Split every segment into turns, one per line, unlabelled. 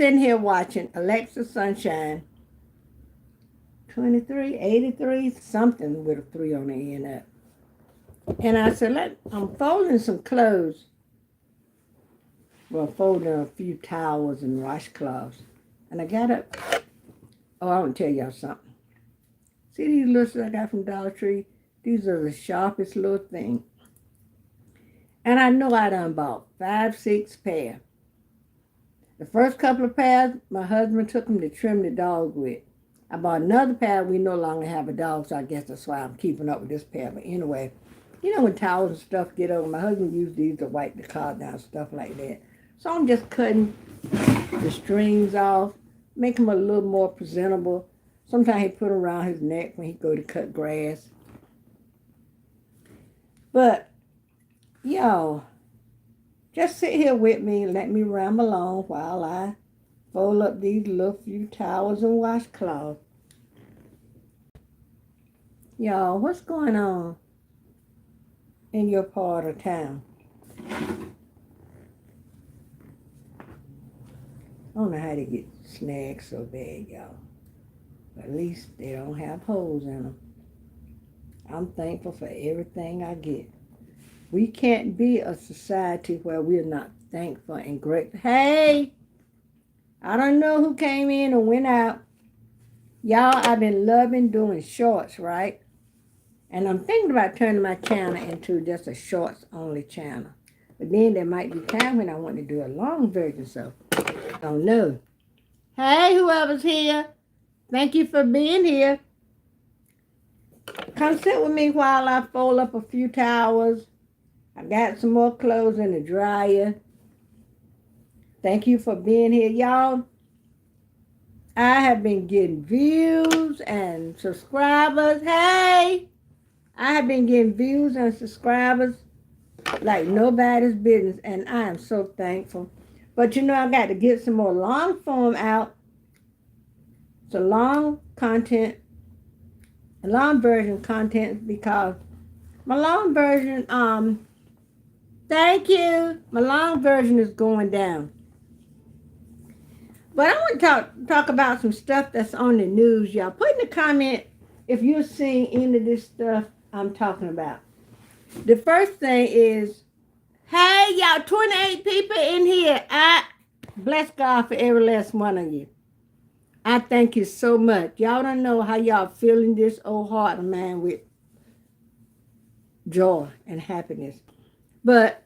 sitting here watching Alexa Sunshine, 23, 83, something with a 3 on the end of it. And I said, I'm folding some clothes. Well, folding a few towels and washcloths. And I got up. Oh, I want to tell y'all something. See these little I got from Dollar Tree? These are the sharpest little thing. And I know I done bought 5, 6 pairs. The first couple of pairs, my husband took them to trim the dog with. I bought another pair. We no longer have a dog, so I guess that's why I'm keeping up with this pair. But anyway, you know when towels and stuff get over, my husband used these to wipe the car down, stuff like that. So I'm just cutting the strings off, make them a little more presentable. Sometimes he put them around his neck when he go to cut grass. But, y'all, just sit here with me and let me ramble on while I fold up these little few towels and washcloths. Y'all, what's going on in your part of town? I don't know how they get snagged so bad, y'all. But at least they don't have holes in them. I'm thankful for everything I get. We can't be a society where we're not thankful and grateful. Hey, I don't know who came in and went out. Y'all, I've been loving doing shorts, right? And I'm thinking about turning my channel into just a shorts only channel. But then there might be time when I want to do a long version, so I don't know. Hey, whoever's here, thank you for being here. Come sit with me while I fold up a few towels. I got some more clothes in the dryer. Thank you for being here, y'all. I have been getting views and subscribers. Hey, I have been getting views and subscribers like nobody's business, and I am so thankful. But you know, I got to get some more long form out. It's a long content, a long version content, because my long version, thank you, my long version is going down. But I want to talk about some stuff that's on the news, y'all. Put in the comment if you're seeing any of this stuff I'm talking about. The first thing is, hey, y'all, 28 people in here. I bless God for every last one of you. I thank you so much. Y'all don't know how y'all filling this old heart of mine with joy and happiness. But,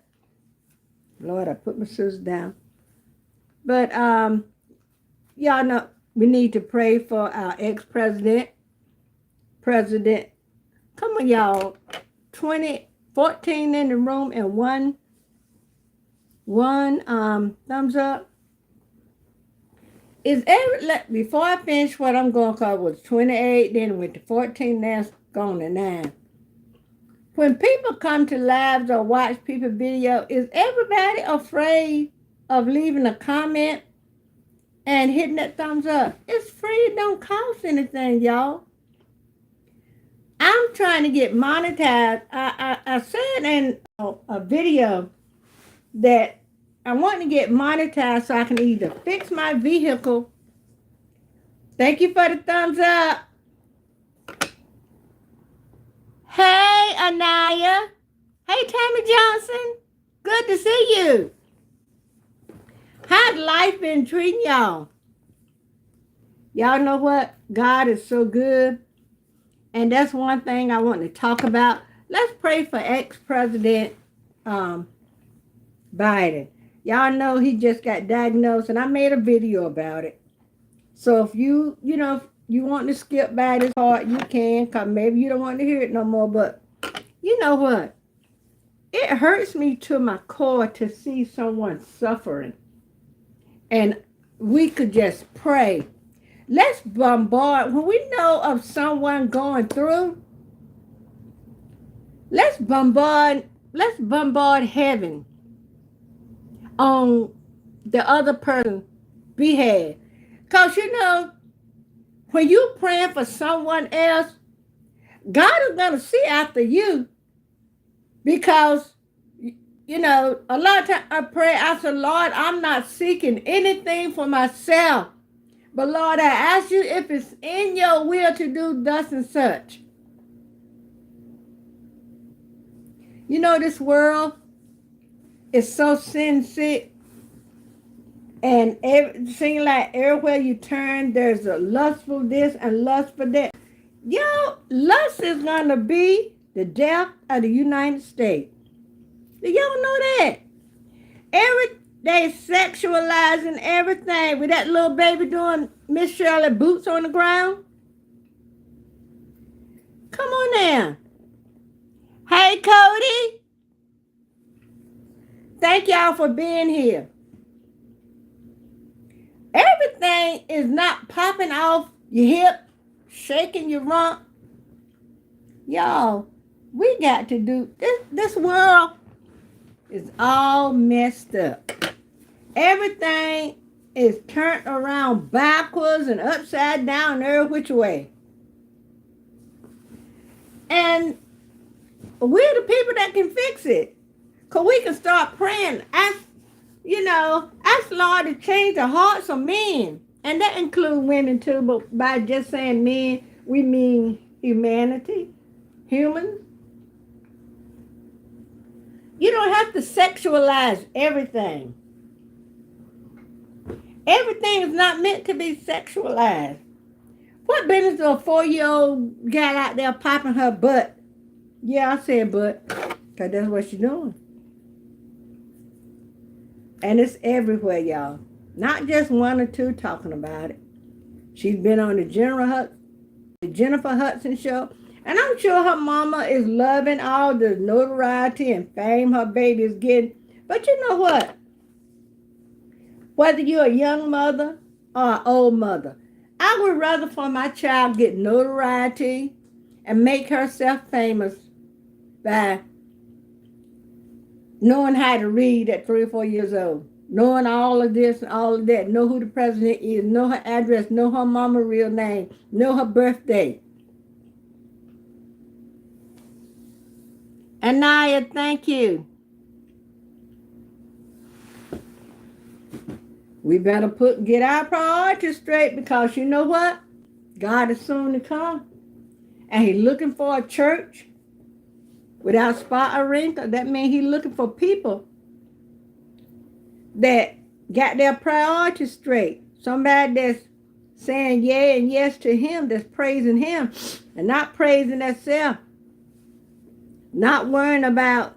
Lord, I put my scissors down. But, y'all know we need to pray for our ex-president. Come on, y'all. 14 in the room and one thumbs up. Before I finish what I'm going to call was 28, then went to 14, now it's gone to 9. When people come to lives or watch people video, is everybody afraid of leaving a comment and hitting that thumbs up? It's free. It don't cost anything, y'all. I'm trying to get monetized. I said in a video that I want to get monetized so I can either fix my vehicle. Thank you for the thumbs up. Hey, Anaya. Hey, Tammy Johnson. Good to see you. How's life been treating y'all? Y'all know what? God is so good. And that's one thing I want to talk about. Let's pray for ex-president Biden. Y'all know he just got diagnosed, and I made a video about it. So if you want to skip by this part, you can, because maybe you don't want to hear it no more. But you know what? It hurts me to my core to see someone suffering. And we could just pray. Let's bombard. When we know of someone going through, let's bombard heaven on the other person's behalf. Because you know, when you're praying for someone else, God is going to see after you, because you know, a lot of times I pray, I say, Lord, I'm not seeking anything for myself. But Lord, I ask you if it's in your will to do thus and such. You know, this world is so sin sick. And it seems like everywhere you turn, there's a lustful this and lust for that. Yo, lust is going to be the death of the United States. Do y'all know that? They sexualizing everything with that little baby doing Miss Shirley boots on the ground. Come on now. Hey, Cody. Thank y'all for being here. Everything is not popping off your hip, shaking your rump. Y'all, we got to do this world is all messed up. Everything is turned around backwards and upside down every which way. And we're the people that can fix it. Because we can start praying. Ask Lord to change the hearts of men. And that includes women too. But by just saying men, we mean humanity, humans. You don't have to sexualize everything. Everything is not meant to be sexualized. What business does a 4-year-old gal out there popping her butt? Yeah, I said butt, because that's what she's doing. And it's everywhere, y'all. Not just one or two talking about it. She's been on the Jennifer Hudson show. And I'm sure her mama is loving all the notoriety and fame her baby is getting. But you know what? Whether you're a young mother or an old mother, I would rather for my child get notoriety and make herself famous by knowing how to read at 3 or 4 years old, knowing all of this and all of that, know who the president is, know her address, know her mama's real name, know her birthday. Anaya, thank you. We better get our priorities straight, because you know what? God is soon to come. And he's looking for a church without spot or wrinkle. That means he's looking for people that got their priorities straight. Somebody that's saying yeah and yes to him, that's praising him and not praising themselves. Not worrying about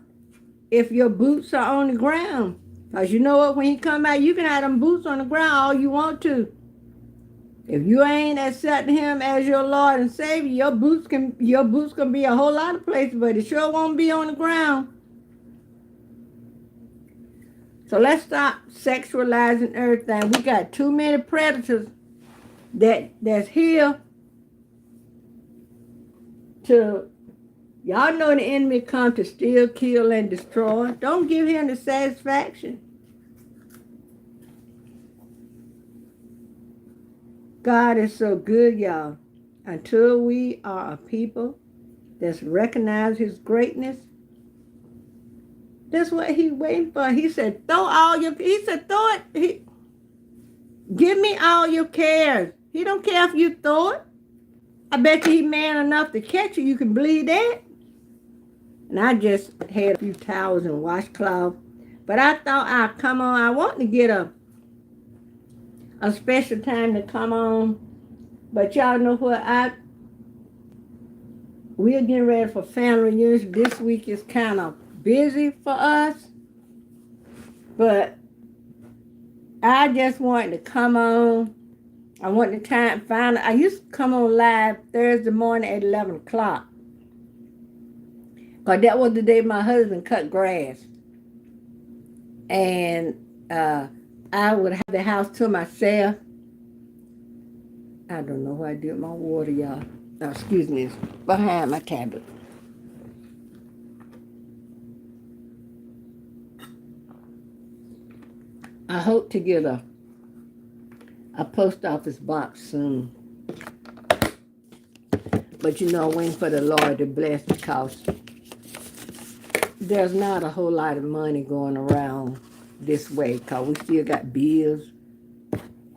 if your boots are on the ground. Because you know what? When he come out, you can have them boots on the ground all you want to. If you ain't accepting him as your Lord and Savior, your boots can be a whole lot of places, but it sure won't be on the ground. So let's stop sexualizing everything. We got too many predators that's here to, y'all know the enemy come to steal, kill, and destroy. Don't give him the satisfaction. God is so good, y'all. Until we are a people that's recognize his greatness, that's what he's waiting for. He said, throw it. Give me all your cares. He don't care if you throw it. I bet you he man enough to catch you. You can believe that. And I just had a few towels and washcloth. But I thought I'd come on. I want to get a special time to come on. But y'all know what? We're getting ready for family reunions. This week is kind of busy for us. But I just wanted to come on. I want the time finally. I used to come on live Thursday morning at 11 o'clock. Because that was the day my husband cut grass. And I would have the house to myself. I don't know what I did with my water, y'all. Oh, excuse me, it's behind my tablet. I hope to get a post office box soon. But you know, waiting for the Lord to bless, because there's not a whole lot of money going around this way because we still got bills,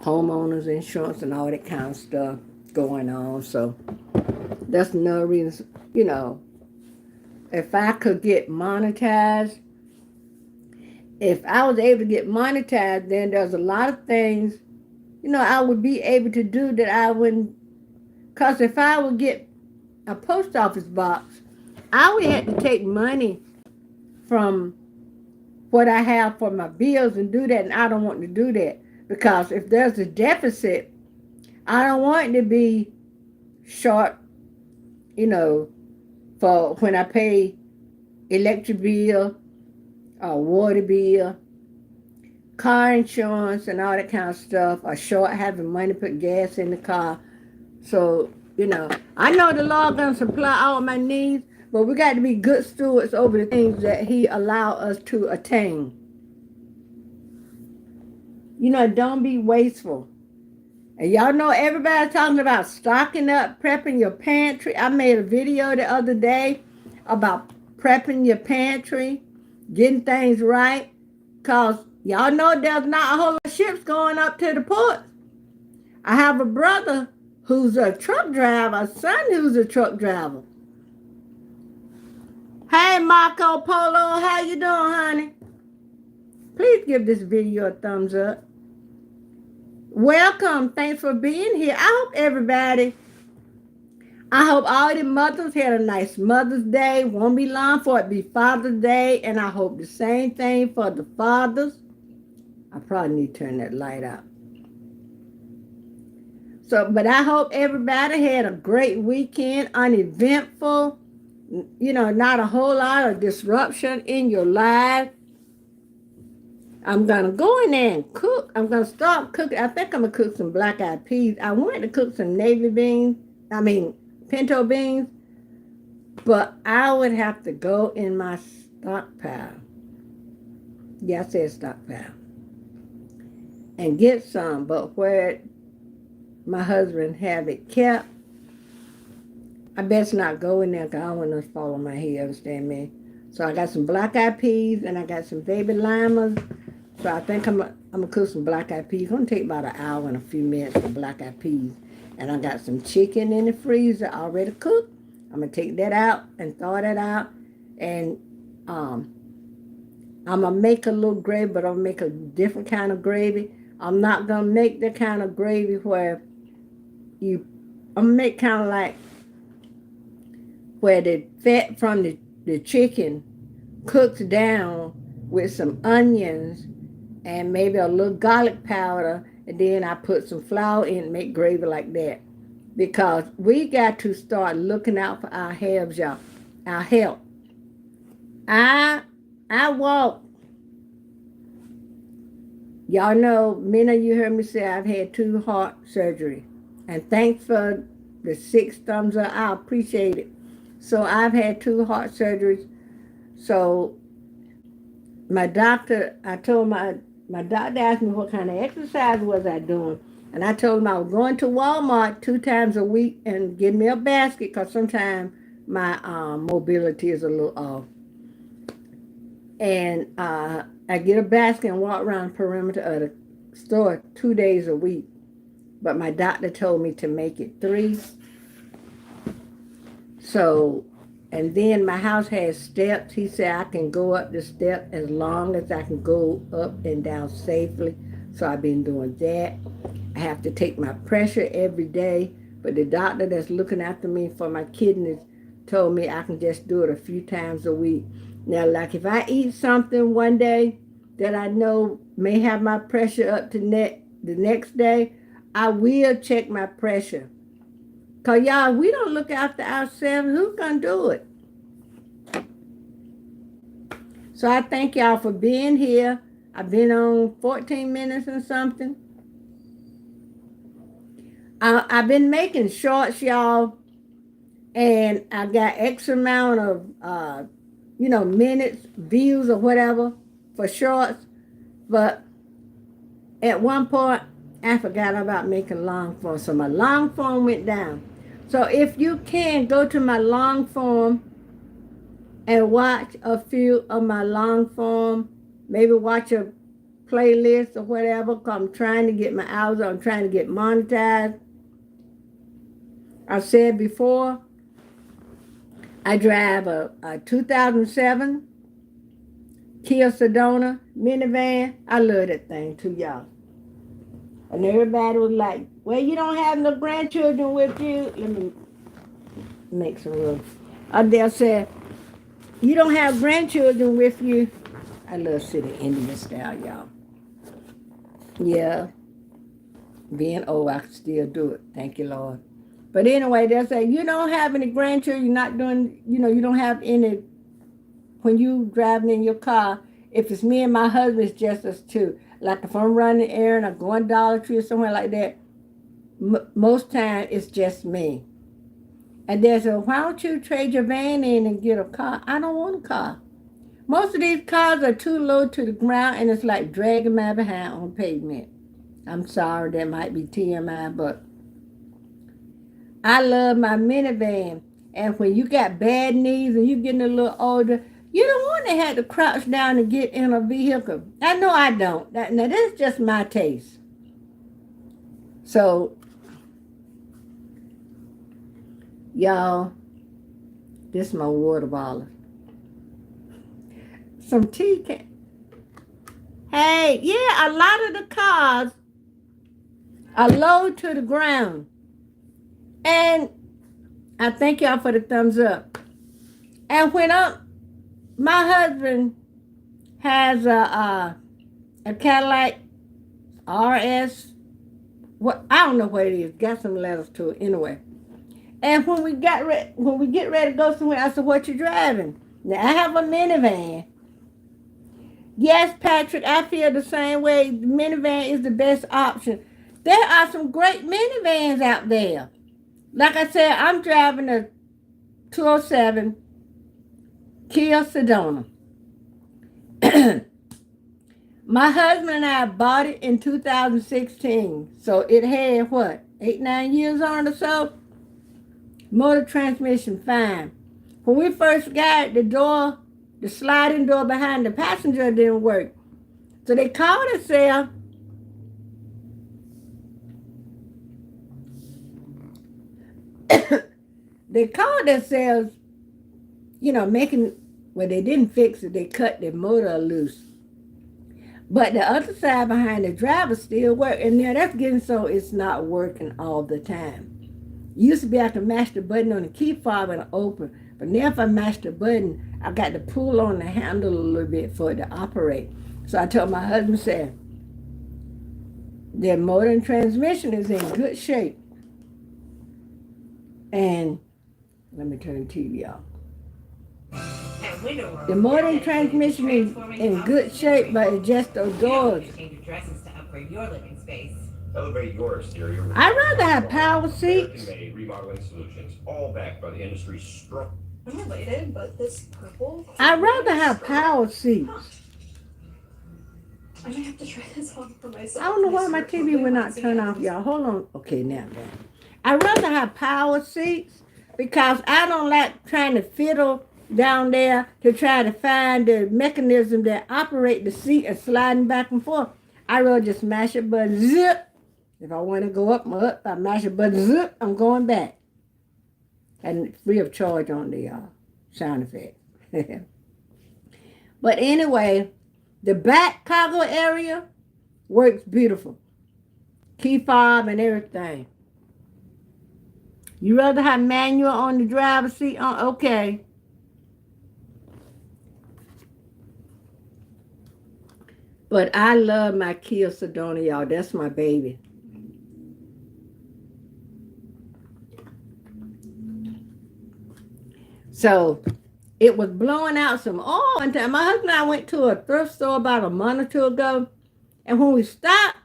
homeowners insurance, and all that kind of stuff going on. So that's no reason, if I could get monetized, if I was able to get monetized, then there's a lot of things, I would be able to do that I wouldn't. Because if I would get a post office box, I would have to take money from what I have for my bills and do that, and I don't want to do that. Because if there's a deficit, I don't want to be short, for when I pay electric bill, water bill, car insurance, and all that kind of stuff, or short having money to put gas in the car. So, I know the Lord gonna supply all my needs, but we got to be good stewards over the things that He allow us to attain. Don't be wasteful. And y'all know everybody's talking about stocking up, prepping your pantry. I made a video the other day about prepping your pantry, getting things right. Because y'all know there's not a whole lot of ships going up to the port. I have a brother who's a truck driver, a son who's a truck driver. Hey, Marco Polo, how you doing, honey? Please give this video a thumbs up. Welcome. Thanks for being here. I hope all the mothers had a nice Mother's Day. Won't be long for it be Father's Day. And I hope the same thing for the fathers. I probably need to turn that light out. But I hope everybody had a great weekend, uneventful, not a whole lot of disruption in your life. I'm going to go in there and cook. I'm going to start cooking. I think I'm going to cook some black-eyed peas. I wanted to cook some pinto beans, but I would have to go in my stockpile. Yeah, I said stockpile. And get some, but where my husband have it kept, I best not go in there because I don't want to fall on my head, understand me? So I got some black-eyed peas and I got some baby limas. So I think I'm going to cook some black-eyed peas. It's going to take about an hour and a few minutes for black-eyed peas. And I got some chicken in the freezer already cooked. I'm going to take that out and thaw that out. And I'm going to make a little gravy, but I'm going to make a different kind of gravy. I'm not going to make the kind of gravy where I'm going to make kind of like where the fat from the chicken cooks down with some onions and maybe a little garlic powder, and then I put some flour in and make gravy like that. Because we got to start looking out for our health, y'all. Our health. I walk. Y'all know, many of you heard me say I've had 2 heart surgery. And thanks for the 6 thumbs up. I appreciate it. So I've had 2 heart surgeries. So my doctor, I told my doctor asked me what kind of exercise was I doing. And I told him I was going to Walmart 2 times a week and give me a basket because sometimes my mobility is a little off. And I get a basket and walk around the perimeter of the store 2 days a week. But my doctor told me to make it 3. So, and then my house has steps. He said I can go up the steps as long as I can go up and down safely. So I've been doing that. I have to take my pressure every day. But the doctor that's looking after me for my kidneys told me I can just do it a few times a week. Now, like if I eat something one day that I know may have my pressure up to the next day, I will check my pressure. Because, y'all, we don't look after ourselves. Who's going to do it? So I thank y'all for being here. I've been on 14 minutes or something. I've been making shorts, y'all. And I got X amount of, minutes, views or whatever for shorts. But at one point, I forgot about making long form. So my long form went down. So if you can, go to my long form and watch a few of my long form, maybe watch a playlist or whatever, because I'm trying to get my hours, I'm trying to get monetized. I said before, I drive a 2007 Kia Sedona minivan. I love that thing too, y'all. And everybody was like, well, you don't have no grandchildren with you. Let me make some room. They'll say, you don't have grandchildren with you. I love sitting Indian style, y'all. Yeah, being old, I can still do it. Thank you, Lord. But anyway, they'll say, you don't have any grandchildren, you're not doing, you don't have any, when you driving in your car, if it's me and my husband, it's just us two. Like if I'm running an errand or going Dollar Tree or somewhere like that, most time it's just me. And they say, why don't you trade your van in and get a car? I don't want a car. Most of these cars are too low to the ground, and it's like dragging my behind on pavement. I'm sorry, that might be TMI, but I love my minivan. And when you got bad knees and you're getting a little older, you don't want to have to crouch down and get in a vehicle. I know I don't. Now, this is just my taste. So, y'all, this is my water bottle. Some tea can. Hey, yeah, a lot of the cars are low to the ground. And I thank y'all for the thumbs up. And when my husband has a Cadillac RS, what I don't know what it is. Got some letters to it anyway. And when we get ready to go somewhere, I said, "What you driving?" Now I have a minivan. Yes, Patrick, I feel the same way. The minivan is the best option. There are some great minivans out there. Like I said, I'm driving a 207 Kia Sedona. My husband and I bought it in 2016. So it had what? 8-9 years on it or so? Motor transmission, fine. When we first got it, the sliding door behind the passenger didn't work. So they called themselves making, well, they didn't fix it. They cut the motor loose. But the other side behind the driver still worked. And now that's getting so it's not working all the time. Used to be able to mash the button on the key fob and open. But now if I mash the button, I got to pull on the handle a little bit for it to operate. So I told my husband, said, their motor and transmission is in good shape. And let me turn the TV off. The motor and transmission is in good shape, but it's just those doors.
Elevate your exterior.
I'd rather have power seats.
Remodeling solutions, all backed by the industry's strong.
I'm related, but this purple.
I'd rather have power seats.
I might have to try this on for myself.
I don't know why my TV will not turn off, y'all. Hold on. Okay, now. I'd rather have power seats because I don't like trying to fiddle down there to try to find the mechanism that operate the seat and sliding back and forth. I'd rather just mash a button, zip. If I want to go up, I'm up. If I mash a button, zip, I'm going back. And free of charge on the sound effect. But anyway, the back cargo area works beautiful. Key fob and everything. You rather have manual on the driver's seat? Okay. But I love my Kia Sedona, y'all. That's my baby. So it was blowing out some oil one time. My husband and I went to a thrift store about a month or two ago. And when we stopped,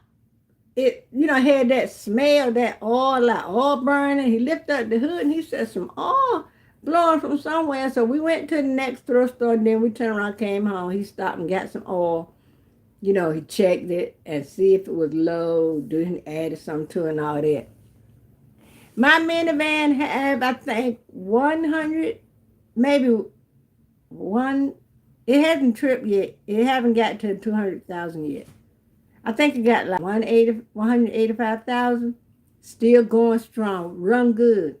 it, had that smell, that oil, like oil burning. He lifted up the hood and he said some oil blowing from somewhere. So we went to the next thrift store and then we turned around, came home. He stopped and got some oil. He checked it and see if it was low, added something to it and all that. My minivan have, I think, 100, maybe one. It hasn't tripped yet. It haven't got to 200,000 yet. I think it got like 185,000. Still going strong. Run good.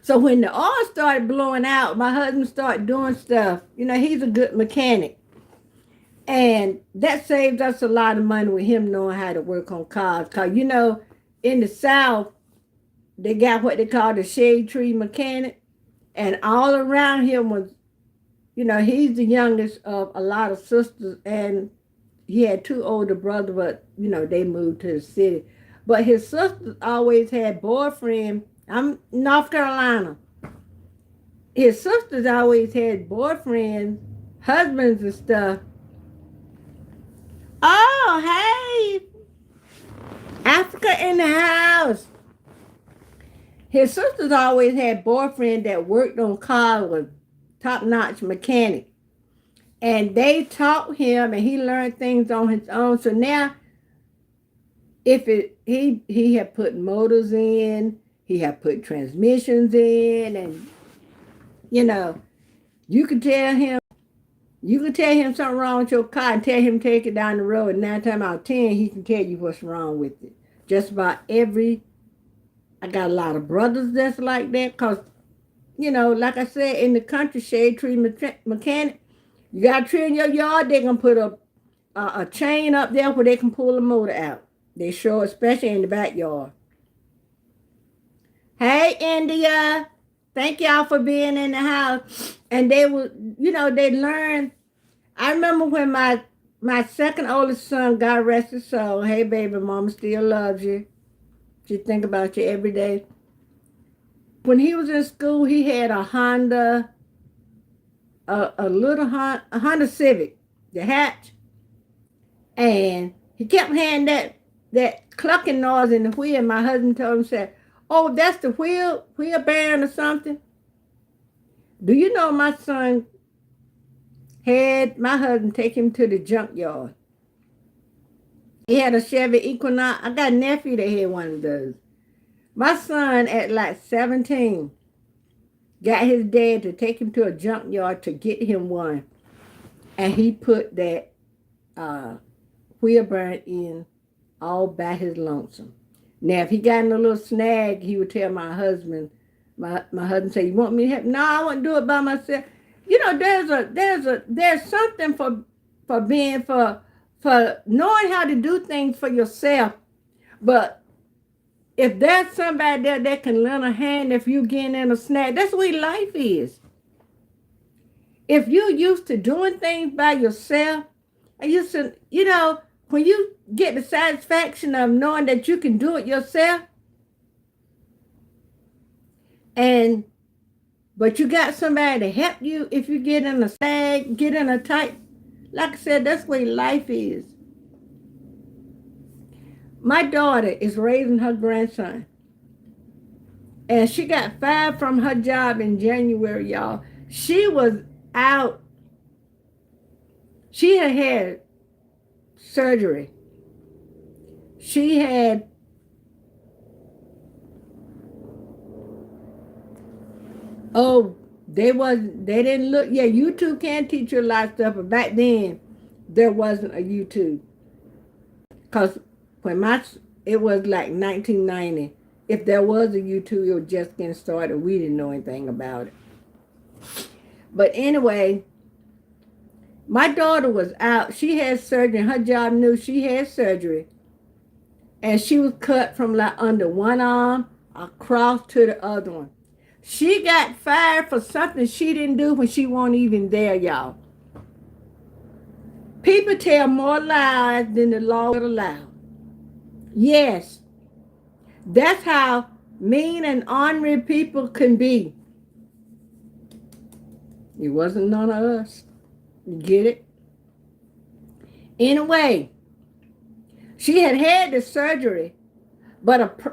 So when the oil started blowing out, my husband started doing stuff. You know, he's a good mechanic. And that saved us a lot of money with him knowing how to work on cars. Because, you know, in the South, they got what they call the shade tree mechanic. And all around him was, you know, he's the youngest of a lot of sisters. And he had two older brothers, but, you know, they moved to the city. But his sisters always had boyfriends. I'm North Carolina. His sisters always had boyfriends, husbands and stuff. Oh, hey, Africa in the house. His sisters always had boyfriends that worked on cars with top-notch mechanic. And they taught him and he learned things on his own. So now he had put motors in, he had put transmissions in, and you know, you could tell him something wrong with your car and tell him to take it down the road, and 9 times out of 10 he can tell you what's wrong with it. Just about I got a lot of brothers that's like that, because, you know, like I said, in the country, shade tree mechanic, you got a tree in your yard, they're going to put a chain up there where they can pull the motor out. They show, especially in the backyard. Hey, India. Thank y'all for being in the house. And they would, you know, they learned. I remember when my second oldest son, God rest his soul, hey, baby, mama still loves you. She think about you every day. When he was in school, he had a Honda, a Honda Civic, the hatch. And he kept hearing that clucking noise in the wheel. My husband told him, said, oh, that's the wheel bearing or something. Do you know my son had my husband take him to the junkyard? He had a Chevy Equinox. I got a nephew that had one of those. My son at like 17 got his dad to take him to a junkyard to get him one. And he put that wheel bearing in all by his lonesome. Now, if he got in a little snag, he would tell my husband. My husband said, "You want me to help?" No, I wouldn't do it by myself. You know, there's something for knowing how to do things for yourself. But if there's somebody there that can lend a hand if you get in a snag, that's the way life is. If you're used to doing things by yourself, and you know, when you get the satisfaction of knowing that you can do it yourself, but you got somebody to help you if you get in a snag, get in a tight, like I said, that's the way life is. My daughter is raising her grandson. And she got fired from her job in January, y'all. She was out. She had surgery. She had they didn't look. Yeah, YouTube can teach you a lot of stuff, but back then there wasn't a YouTube. Because when it was like 1990, if there was a YouTube, it was just getting started. We didn't know anything about it. But anyway, my daughter was out. She had surgery. Her job knew she had surgery. And she was cut from like under one arm across to the other one. She got fired for something she didn't do when she wasn't even there, y'all. People tell more lies than the law would allow. Yes, that's how mean and ornery people can be. It wasn't none of us. You get it? Anyway, she had the surgery,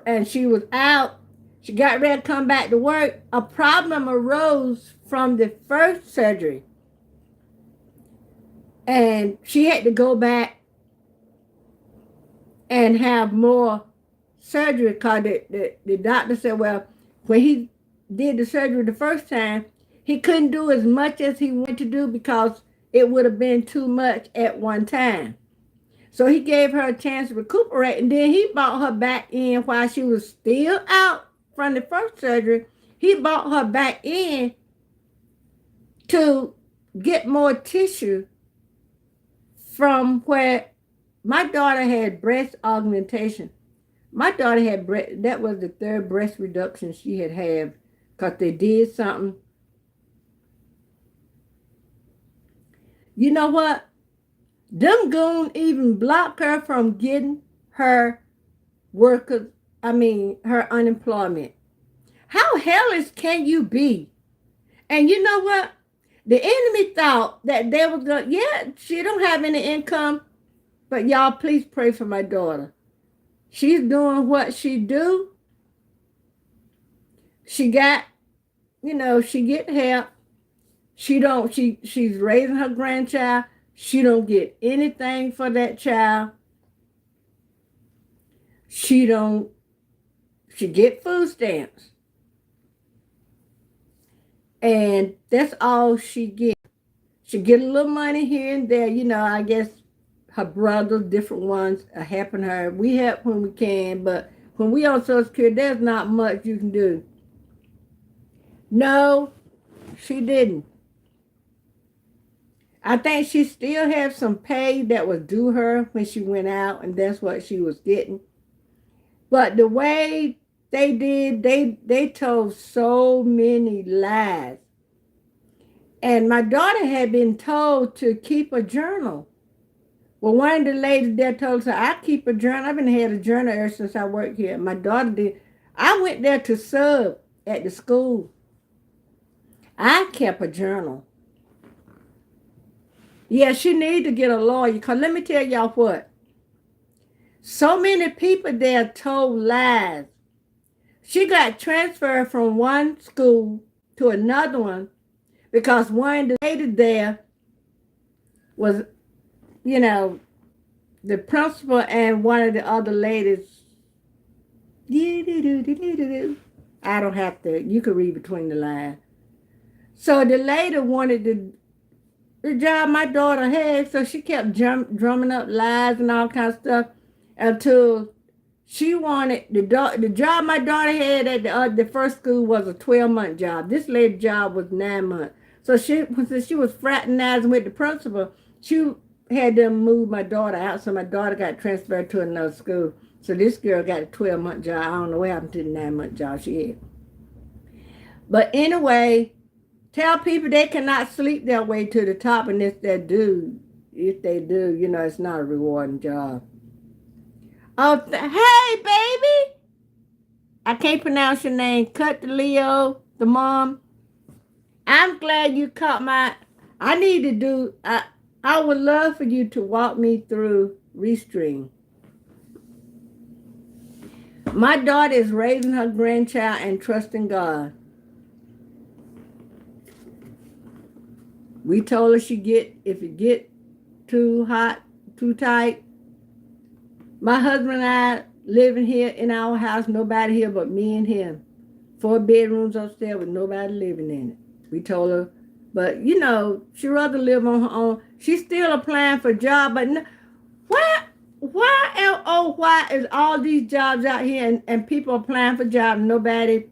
and she was out. She got ready to come back to work. A problem arose from the first surgery. And she had to go back and have more surgery because the doctor said, well, when he did the surgery the first time, he couldn't do as much as he wanted to do because it would have been too much at one time. So he gave her a chance to recuperate, and then he brought her back in while she was still out from the first surgery. He brought her back in to get more tissue from where my daughter had breast augmentation. My daughter had that was the third breast reduction she had because they did something. You know what? Them goons even blocked her from getting her her unemployment. How hellish can you be? And you know what? The enemy thought that they was going, yeah, she don't have any income, but y'all please pray for my daughter. She's doing what she do. She got, she get help. She's raising her grandchild. She don't get anything for that child. She get food stamps. And that's all she get. She get a little money here and there. I guess her brothers, different ones, are helping her. We help when we can, but when we on Social Security, there's not much you can do. No, she didn't. I think she still has some pay that was due her when she went out, and that's what she was getting. But the way they did, they told so many lies. And my daughter had been told to keep a journal. Well, one of the ladies there told her, I keep a journal. I've been had a journal ever since I worked here. My daughter did. I went there to sub at the school. I kept a journal. Yeah, she need to get a lawyer. Because let me tell y'all what. So many people there told lies. She got transferred from one school to another one because one of the ladies there was, the principal and one of the other ladies. I don't have to. You can read between the lines. So the lady wanted the job my daughter had, so she kept drumming up lies and all kinds of stuff until she wanted the job my daughter had at the first school was a 12-month job. This lady's job was 9 months. So since she was fraternizing with the principal, she had them move my daughter out, so my daughter got transferred to another school. So this girl got a 12-month job. I don't know what happened to the 9-month job she had. But anyway, tell people they cannot sleep their way to the top, and if they do, it's not a rewarding job. Oh, hey, baby! I can't pronounce your name. Cut the Leo, the mom. I'm glad you caught I need to do, I would love for you to walk me through Restream. My daughter is raising her grandchild and trusting God. We told her if it get too hot, too tight. My husband and I living here in our house, nobody here but me and him. 4 bedrooms upstairs with nobody living in it. We told her, but she'd rather live on her own. She's still applying for jobs, but why is all these jobs out here and people applying for jobs and nobody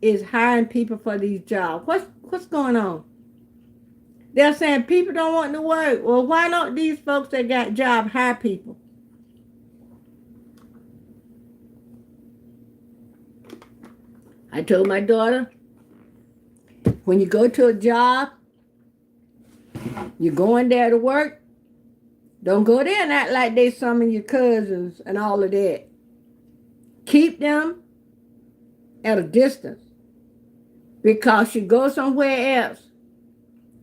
is hiring people for these jobs? What's going on? They're saying people don't want to work. Well, why don't these folks that got jobs hire people? I told my daughter, when you go to a job, you're going there to work, don't go there and act like they some of your cousins and all of that. Keep them at a distance. Because you go somewhere else,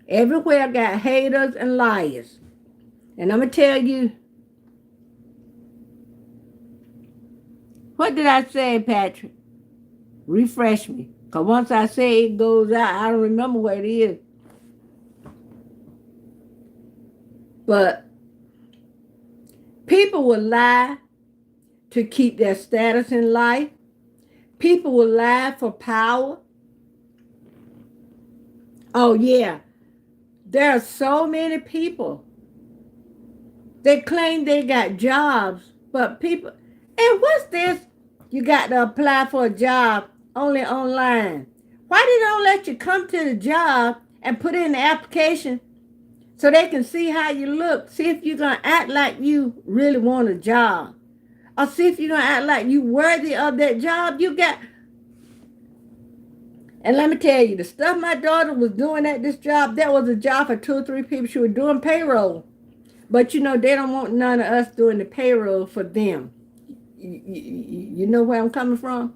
everywhere got haters and liars. And I'm going to tell you, what did I say, Patrick? Refresh me. Because once I say it goes out, I don't remember what it is. But people will lie to keep their status in life. People will lie for power. Oh, yeah. There are so many people. They claim they got jobs, but people, and what's this? You got to apply for a job only online. Why they don't let you come to the job and put in the application so they can see how you look, see if you're going to act like you really want a job, or see if you're going to act like you worthy of that job you got. And let me tell you, the stuff my daughter was doing at this job, that was a job for 2 or 3 people. She was doing payroll. But you know, they don't want none of us doing the payroll for them. You know where I'm coming from?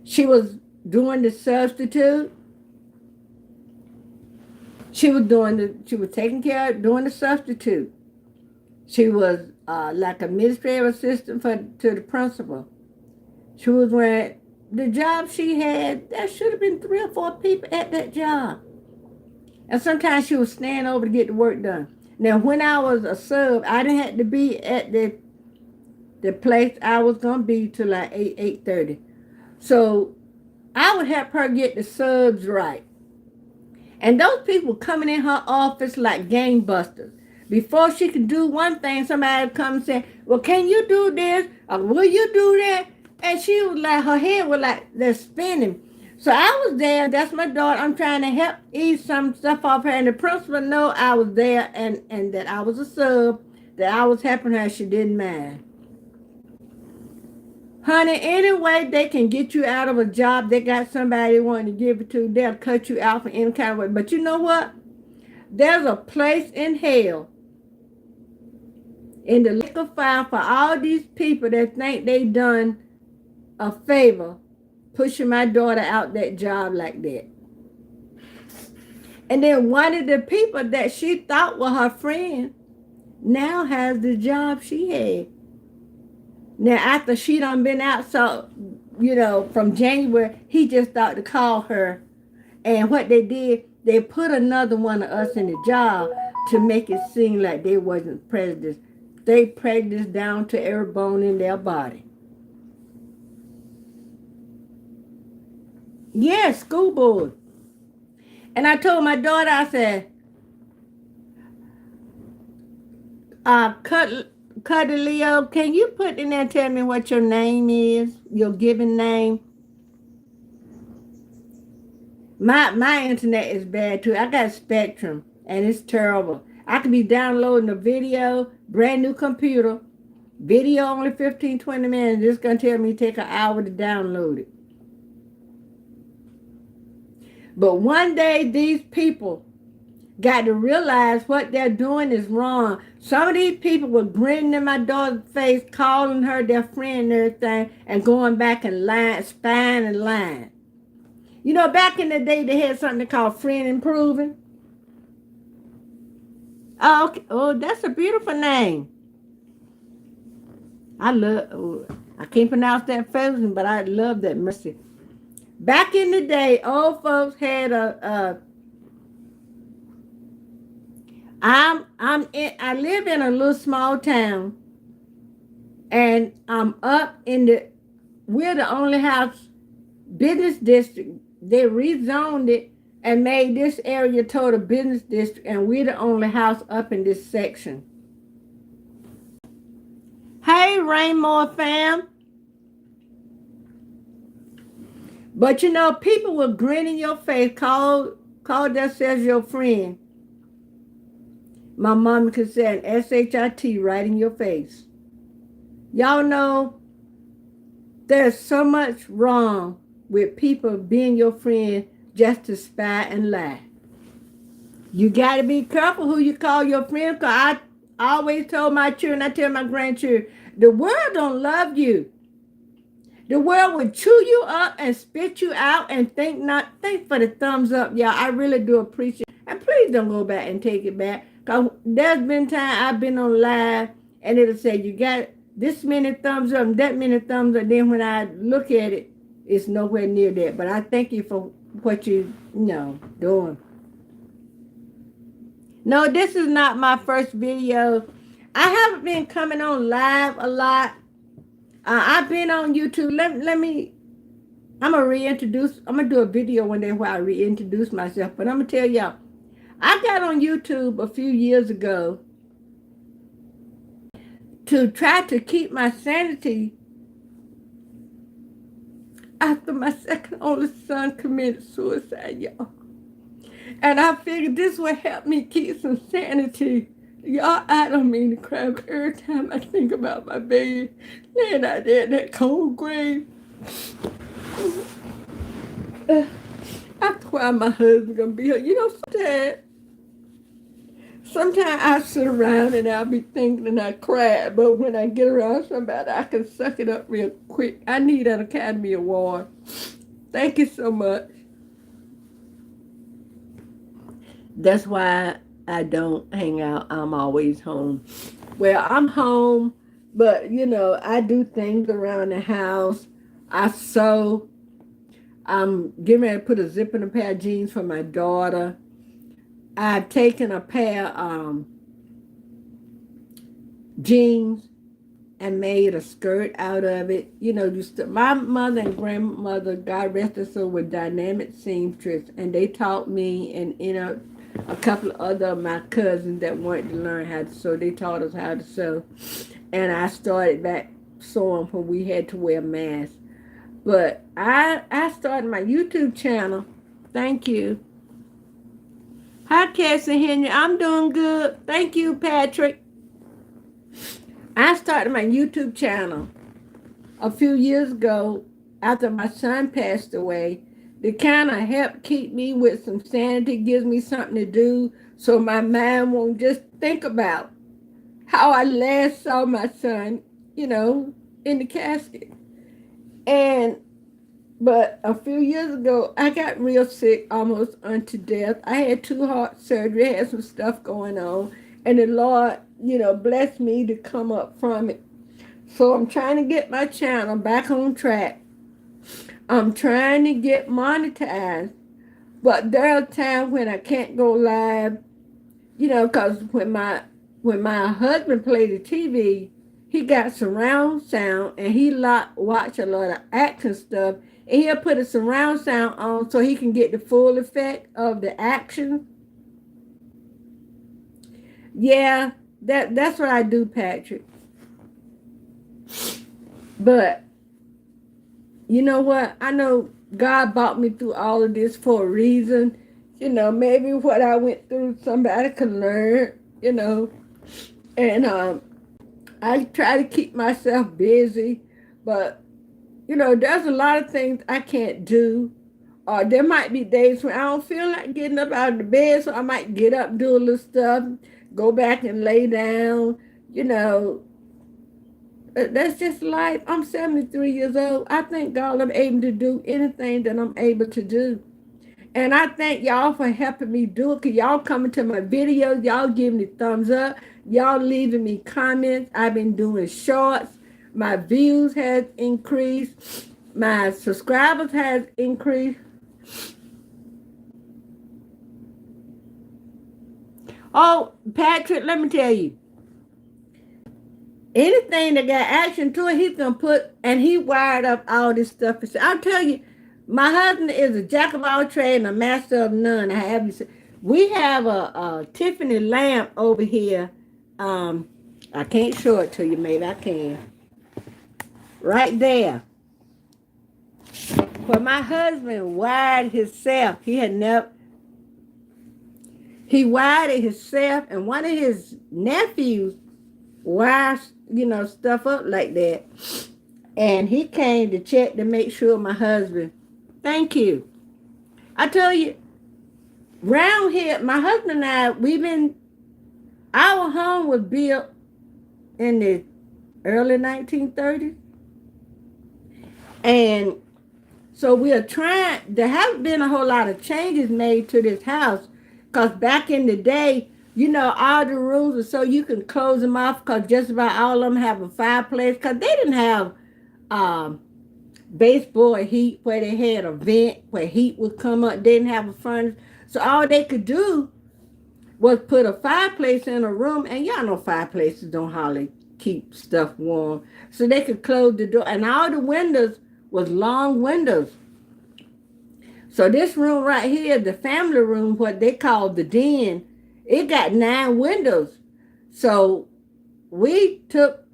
She was doing the substitute. She was taking care of doing the substitute. She was like administrative assistant to the principal. She was wearing the job she had. There should have been 3 or 4 people at that job. And sometimes she was staying over to get the work done. Now, when I was a sub, I didn't have to be at the place I was gonna be till like 8:30. So I would help her get the subs right. And those people coming in her office like gangbusters. Before she could do one thing, somebody would come and say, well, can you do this? Or will you do that? And she was like, her head was like, they're spinning. So I was there. That's my daughter. I'm trying to help ease some stuff off her. And the principal know I was there and that I was a sub, that I was helping her. She didn't mind. Honey, any way they can get you out of a job, they got somebody wanting to give it to, they'll cut you out for any kind of way. But you know what? There's a place in hell, in the lake of fire, for all these people that think they done a favor pushing my daughter out that job like that. And then one of the people that she thought was her friend now has the job she had. Now, after she done been out, so, from January, he just thought to call her. And what they did, they put another one of us in the job to make it seem like they wasn't prejudiced. They prejudiced down to every bone in their body. Yeah, school board. And I told my daughter, I said, Cuddy Leo, can you put in there and tell me what your name is, your given name? My internet is bad too. I got Spectrum and it's terrible. I could be downloading a video, brand new computer, video only 15-20 minutes. It's gonna tell me take an hour to download it. But one day these people got to realize what they're doing is wrong. Some of these people were grinning in my daughter's face, calling her their friend and everything, and going back and lying, spying and lying. You know, back in the day, they had something called friend improving. Oh, okay. Oh, that's a beautiful name. I can't pronounce that first, but I love that, Mercy. Back in the day, old folks had I live in a little small town, and we're the only house business district. They rezoned it and made this area total business district, and we're the only house up in this section. Hey, Rainmore fam. But you know, people will grin in your face, call themselves your friend. My mama could say an SHIT right in your face. Y'all know there's so much wrong with people being your friend just to spy and lie. You got to be careful who you call your friend, because I always told my children, I tell my grandchildren, the world don't love you. The world would chew you up and spit you out and thank for the thumbs up, y'all. I really do appreciate it. And please don't go back and take it back. Because there's been time I've been on live and it'll say you got this many thumbs up and that many thumbs up. Then when I look at it, it's nowhere near that. But I thank you for what you doing. No, this is not my first video. I haven't been coming on live a lot. I've been on YouTube. Let me I'm gonna do a video one day where I reintroduce myself. But I'm gonna tell y'all, I got on YouTube a few years ago to try to keep my sanity after my second oldest son committed suicide, y'all. And I figured this would help me keep some sanity. Y'all, I don't mean to cry, but every time I think about my baby laying out there in that cold grave, after a while my husband gonna be here. You know, sometimes I sit around and I'll be thinking and I cry, but when I get around somebody, I can suck it up real quick. I need an Academy Award. Thank you so much. That's why I don't hang out. I'm always home. Well, I'm home, but you know, I do things around the house. I sew. I'm getting ready to put a zip in a pair of jeans for my daughter. I've taken a pair of jeans and made a skirt out of it. You know, my mother and grandmother, God rest her soul, were dynamic seamstress, and they taught me and a couple of other of my cousins that wanted to learn how to sew. They taught us how to sew, and I started back sewing when we had to wear masks. But I started my YouTube channel. Thank you. Hi, Cassie Henry. I'm doing good. Thank you, Patrick. I started my YouTube channel a few years ago after my son passed away to kind of help keep me with some sanity, gives me something to do so my mind won't just think about how I last saw my son, you know, in the casket. But a few years ago, I got real sick, almost unto death. I had 2 heart surgery, had some stuff going on, and the Lord, you know, blessed me to come up from it. So I'm trying to get my channel back on track. I'm trying to get monetized, but there are times when I can't go live, you know, because when my husband played the TV, he got surround sound and he watch a lot of action stuff, and he'll put a surround sound on so he can get the full effect of the action. Yeah, that's what I do, Patrick. But you know what? I know God brought me through all of this for a reason. You know, maybe what I went through, somebody could learn, you know. And I try to keep myself busy. But, you know, there's a lot of things I can't do. Or there might be days when I don't feel like getting up out of the bed, so I might get up, do a little stuff, go back and lay down, you know. That's just life. I'm 73 years old. I thank God I'm able to do anything that I'm able to do. And I thank y'all for helping me do it. Because y'all coming to my videos, y'all giving me thumbs up, y'all leaving me comments. I've been doing shorts. My views has increased. My subscribers has increased. Oh, Patrick, let me tell you. Anything that got action to it, he's gonna put, and he wired up all this stuff. I'll tell you, my husband is a jack of all trades and a master of none. We have a Tiffany lamp over here. I can't show it to you, maybe I can. Right there. Where my husband wired himself. He wired it himself, and one of his nephews wires, you know, stuff up like that. And he came to check to make sure my husband. Thank you. I tell you, round here, my husband and our home was built in the early 1930s. And so we are trying, there haven't been a whole lot of changes made to this house. Because back in the day, you know, all the rooms are so you can close them off because just about all of them have a fireplace. Because they didn't have baseboard heat where they had a vent where heat would come up. They didn't have a furnace. So all they could do was put a fireplace in a room. And y'all know fireplaces don't hardly keep stuff warm. So they could close the door. And all the windows was long windows. So this room right here, the family room, what they call the den, it got 9 windows. So we took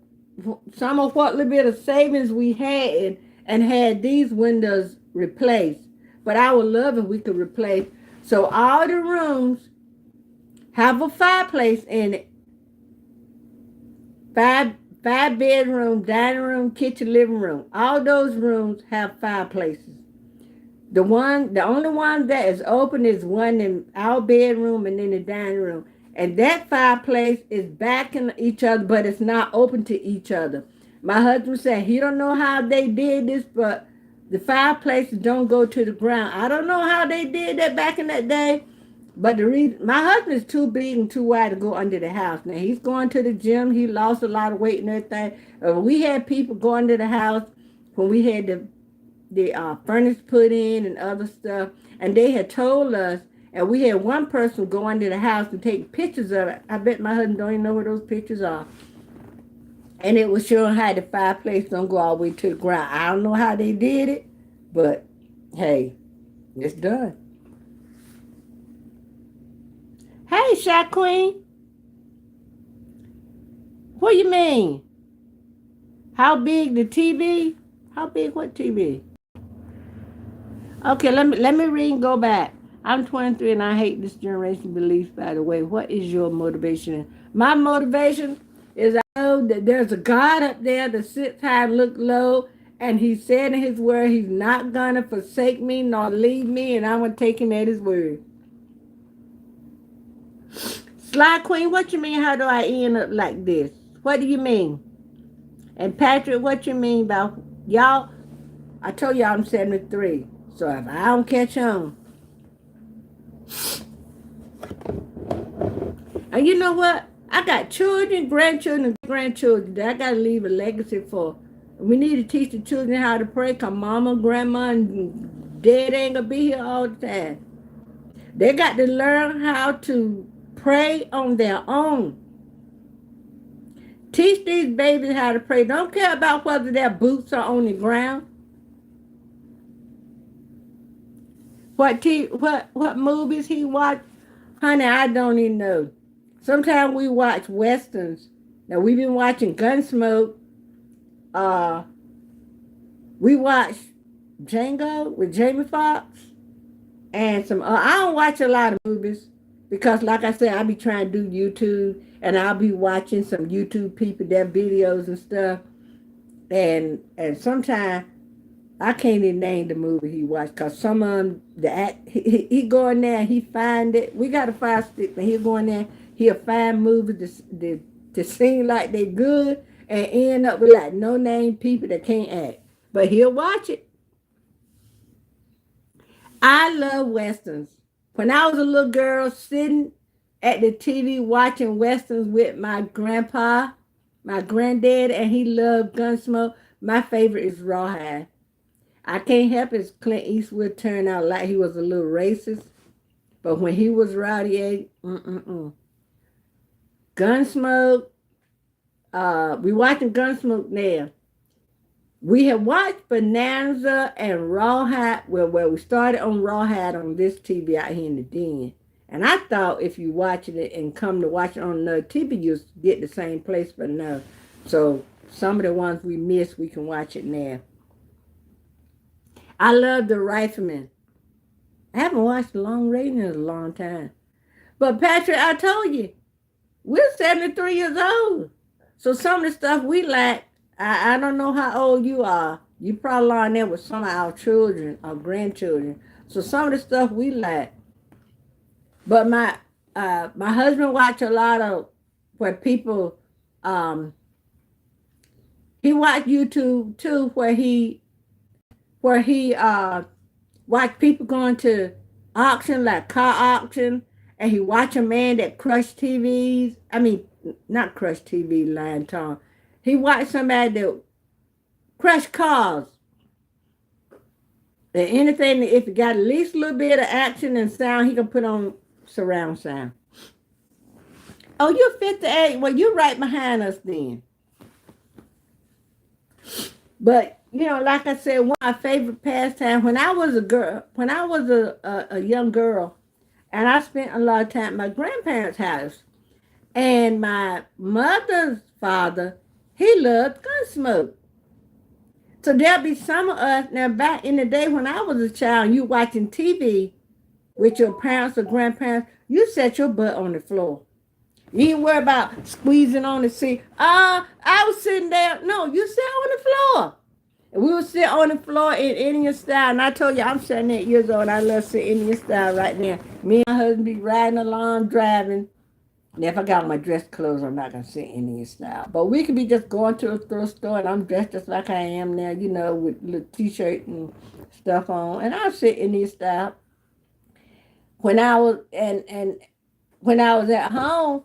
some of what little bit of savings we had and had these windows replaced. But I would love if we could replace. So all the rooms have a fireplace in it. Five bedroom, dining room, kitchen, living room. All those rooms have fireplaces. The only one that is open is one in our bedroom and in the dining room. And that fireplace is backing each other, but it's not open to each other. My husband said he don't know how they did this, but the fireplaces don't go to the ground. I don't know how they did that back in that day, but the reason my husband is too big and too wide to go under the house. Now he's going to the gym. He lost a lot of weight and everything. We had people go under the house when we had the furnace put in and other stuff, and they had told us, and we had one person go under the house and take pictures of it. I bet my husband don't even know where those pictures are. And it was showing how the fireplace don't go all the way to the ground. I don't know how they did it, but hey, it's done. Hey, Shy Queen. What you mean? How big the TV? How big what TV? Okay, let me read and go back. I'm 23 and I hate this generation beliefs, by the way. What is your motivation? My motivation is I know that there's a God up there that sits high and look low, and he said in his word he's not going to forsake me nor leave me, and I'm going to take him at his word. Sly Queen, what you mean, how do I end up like this? What do you mean? And Patrick, what you mean by y'all? I told y'all I'm 73. So if I don't catch on. And you know what? I got children, grandchildren, and grandchildren that I got to leave a legacy for. We need to teach the children how to pray, because mama, grandma, and dad ain't going to be here all the time. They got to learn how to pray on their own. Teach these babies how to pray. Don't care about whether their boots are on the ground. What movies he watched? Honey, I don't even know. Sometimes we watch westerns. Now we've been watching Gunsmoke. We watched Django with Jamie Foxx and some. I don't watch a lot of movies because, like I said, I be trying to do YouTube, and I'll be watching some YouTube people, their videos and stuff, and sometimes I can't even name the movie he watched, because some of them, he go in there and he find it. We got a fire stick, and he'll go in there, he'll find movies to seem like they good and end up with like no-name people that can't act. But he'll watch it. I love Westerns. When I was a little girl sitting at the TV watching Westerns with my grandpa, my granddad, and he loved Gunsmoke, my favorite is Rawhide. I can't help it. Clint Eastwood turned out like he was a little racist. But when he was Rowdy, Gunsmoke, we watching Gunsmoke now. We have watched Bonanza and Rawhide, well, we started on Rawhide on this TV out here in the den. And I thought if you watching it and come to watch it on another TV, you'll get the same place, but no. So some of the ones we missed, we can watch it now. I love The Rifleman. I haven't watched Long Range in a long time. But Patrick, I told you, we're 73 years old. So some of the stuff we like, I don't know how old you are. You probably on there with some of our children or grandchildren. So some of the stuff we like. But my husband watch a lot of where people, he watched YouTube too, where he watch people going to auction, like car auction, and he watch a man that crushed TVs. I mean, not crushed TV, lying tongue. He watched somebody that crushed cars. And anything, if it got at least a little bit of action and sound, he can put on surround sound. Oh, you're 58. Well, you're right behind us then. But like I said, one of my favorite pastimes when I was a girl, when I was a young girl, and I spent a lot of time at my grandparents' house. And my mother's father, he loved Gunsmoke. So there'll be some of us now back in the day when I was a child, you watching TV with your parents or grandparents, you set your butt on the floor. You didn't worry about squeezing on the seat. I was sitting there. No, you sit on the floor. And we would sit on the floor in Indian style. And I told you, I'm 78 years old. I love sitting Indian style right now. Me and my husband be riding along, driving. Now, if I got my dress clothes, I'm not going to sit Indian style. But we could be just going to a thrift store and I'm dressed just like I am now, with little t-shirt and stuff on. And I'll sit Indian style. When I was, and when I was at home,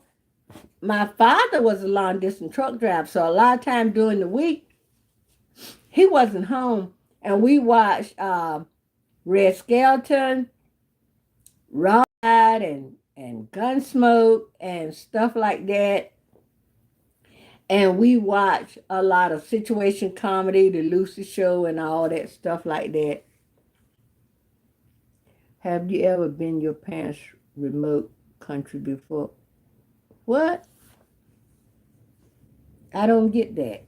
my father was a long distance truck driver. So a lot of time during the week, he wasn't home. And we watched Red Skeleton, Rawhide, and Gunsmoke and stuff like that. And we watch a lot of situation comedy, the Lucy Show, and all that stuff like that. Have you ever been your parents' remote country before? What? I don't get that.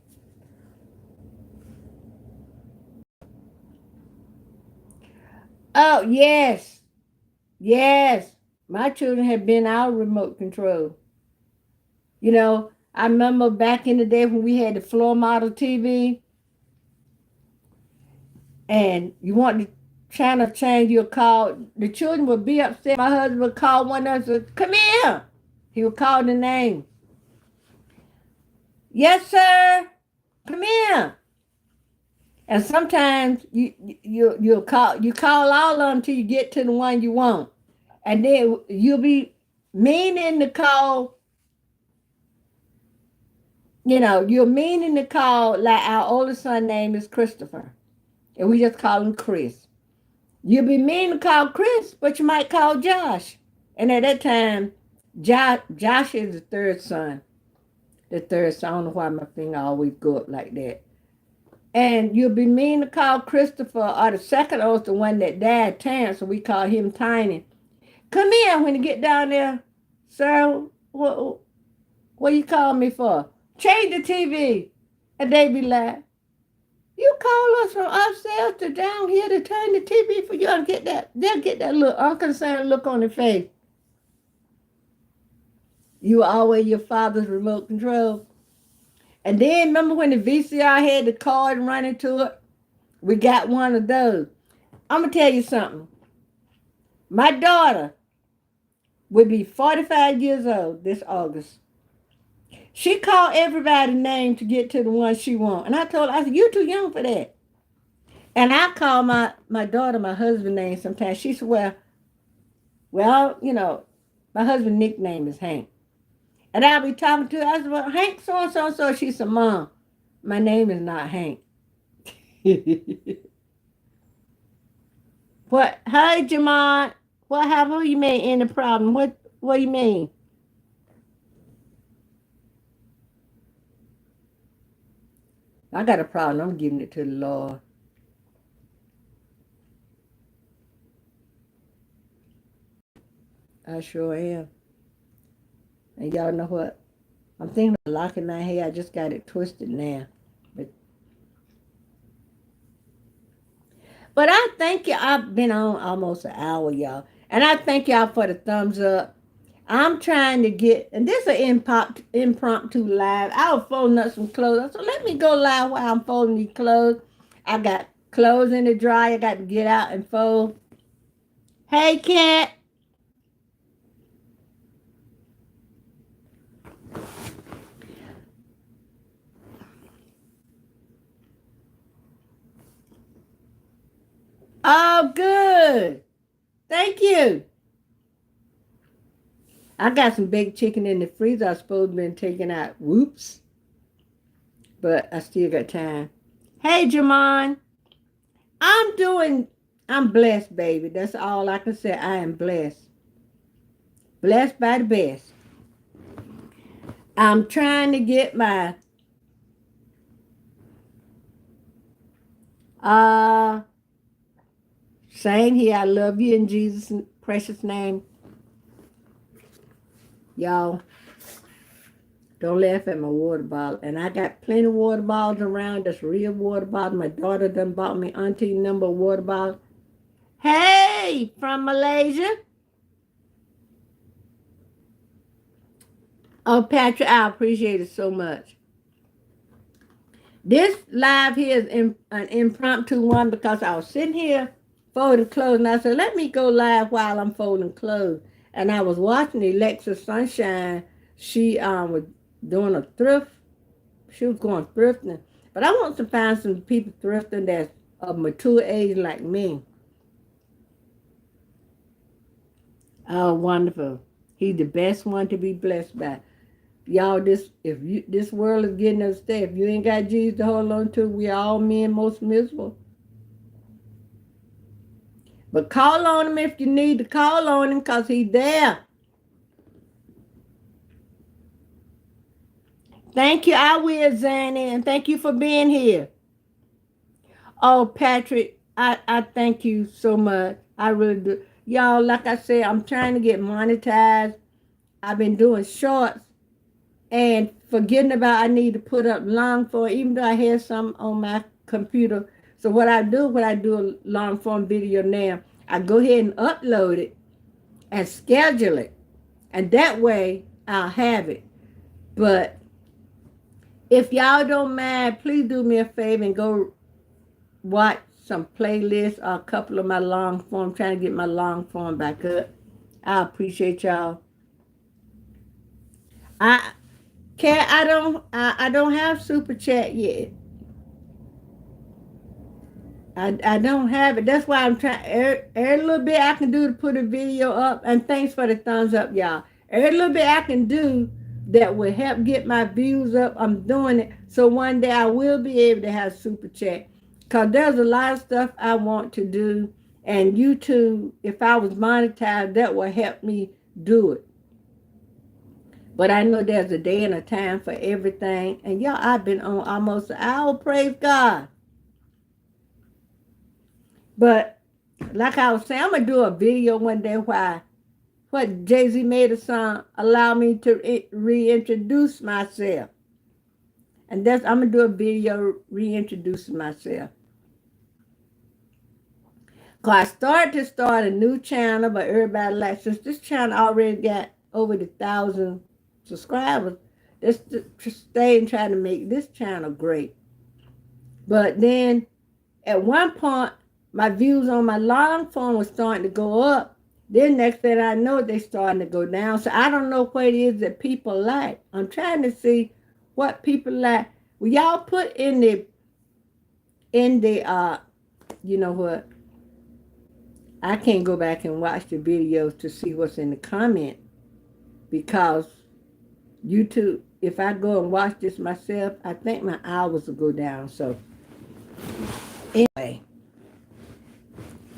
Oh, yes. Yes. My children have been our remote control. I remember back in the day when we had the floor model TV and you want to channel change your call, the children would be upset. My husband would call one of us and say, come here. He would call the name. Yes, sir. Come here. And sometimes you call all of them until you get to the one you want. And then you'll be meaning to call, you're meaning to call, like our oldest son name is Christopher. And we just call him Chris. You'll be meaning to call Chris, but you might call Josh. And at that time, Josh is the third son. The third son. I don't know why my finger always go up like that. And you'll be mean to call Christopher, or the second oldest, the one that died, Terrence, so we call him Tiny. Come here when you get down there, sir. What you call me for? Change the TV. And they be like, you call us from upstairs to down here to turn the TV for you and they'll get that little unconcerned look on their face. You were always your father's remote control. And then remember when the VCR had the cord running to it? We got one of those. I'm going to tell you something. My daughter will be 45 years old this August. She called everybody's name to get to the one she wants. And I told her, I said, you too young for that. And I call my daughter my husband's name sometimes. She said, well, my husband's nickname is Hank. And I'll be talking to her. I said, well, Hank so-and-so. She said, Mom, my name is not Hank. What? Hey, Jamon. What have you made any problem? What do you mean? I got a problem. I'm giving it to the Lord. I sure am. And y'all know what? I'm thinking of locking my hair. I just got it twisted now. But I thank you. I've been on almost an hour, y'all. And I thank y'all for the thumbs up. I'm trying to get, and this is an impromptu live. I was folding up some clothes. So let me go live while I'm folding these clothes. I got clothes in the dryer. I got to get out and fold. Hey, Cat. Oh, good. Thank you. I got some baked chicken in the freezer. I supposed to been taking out. Whoops. But I still got time. Hey, Jamon. I'm blessed, baby. That's all I can say. I am blessed. Blessed by the best. I'm trying to get my Uh, Same here. I love you in Jesus' precious name. Y'all, don't laugh at my water bottle. And I got plenty of water bottles around. That's real water bottle. My daughter done bought me auntie number water bottle. Hey, from Malaysia. Oh, Patrick, I appreciate it so much. This live here is an impromptu one because I was sitting here folding clothes and I said, let me go live while I'm folding clothes. And I was watching Alexa Sunshine. She was doing a thrift. She was going thrifting. But I want to find some people thrifting that's of mature age like me. Oh, wonderful. He's the best one to be blessed by. Y'all, this world is getting us there. If you ain't got Jesus to hold on to, we all men most miserable. But call on him if you need to call on him because he's there. Thank you, I will, Zanny, and thank you for being here. Oh, Patrick, I thank you so much. I really do. Y'all, like I said, I'm trying to get monetized. I've been doing shorts and forgetting about I need to put up long form, even though I had some on my computer. So what I do when I do a long form video now, I go ahead and upload it and schedule it. And that way I'll have it. But if y'all don't mind, please do me a favor and go watch some playlists or a couple of my long form, trying to get my long form back up. I appreciate y'all. I don't have super chat yet. I don't have it. That's why I'm trying. Every little bit I can do to put a video up. And thanks for the thumbs up, y'all. Every little bit I can do that will help get my views up. I'm doing it. So one day I will be able to have super chat. Because there's a lot of stuff I want to do. And YouTube, if I was monetized, that will help me do it. But I know there's a day and a time for everything. And y'all, I've been on almost an hour. Praise God. But like I was saying, I'm going to do a video one day why what Jay-Z made a song, allow me to reintroduce myself. And that's, I'm going to do a video reintroducing myself. Because I started to start a new channel, but everybody like, since this channel already got over 1,000 subscribers, just to stay and try to make this channel great. But then at one point, my views on my long form was starting to go up. Then next thing I know, they're starting to go down. So I don't know what it is that people like. I'm trying to see what people like. Well, y'all put in the you know what? I can't go back and watch the videos to see what's in the comment because YouTube, if I go and watch this myself, I think my hours will go down. So anyway,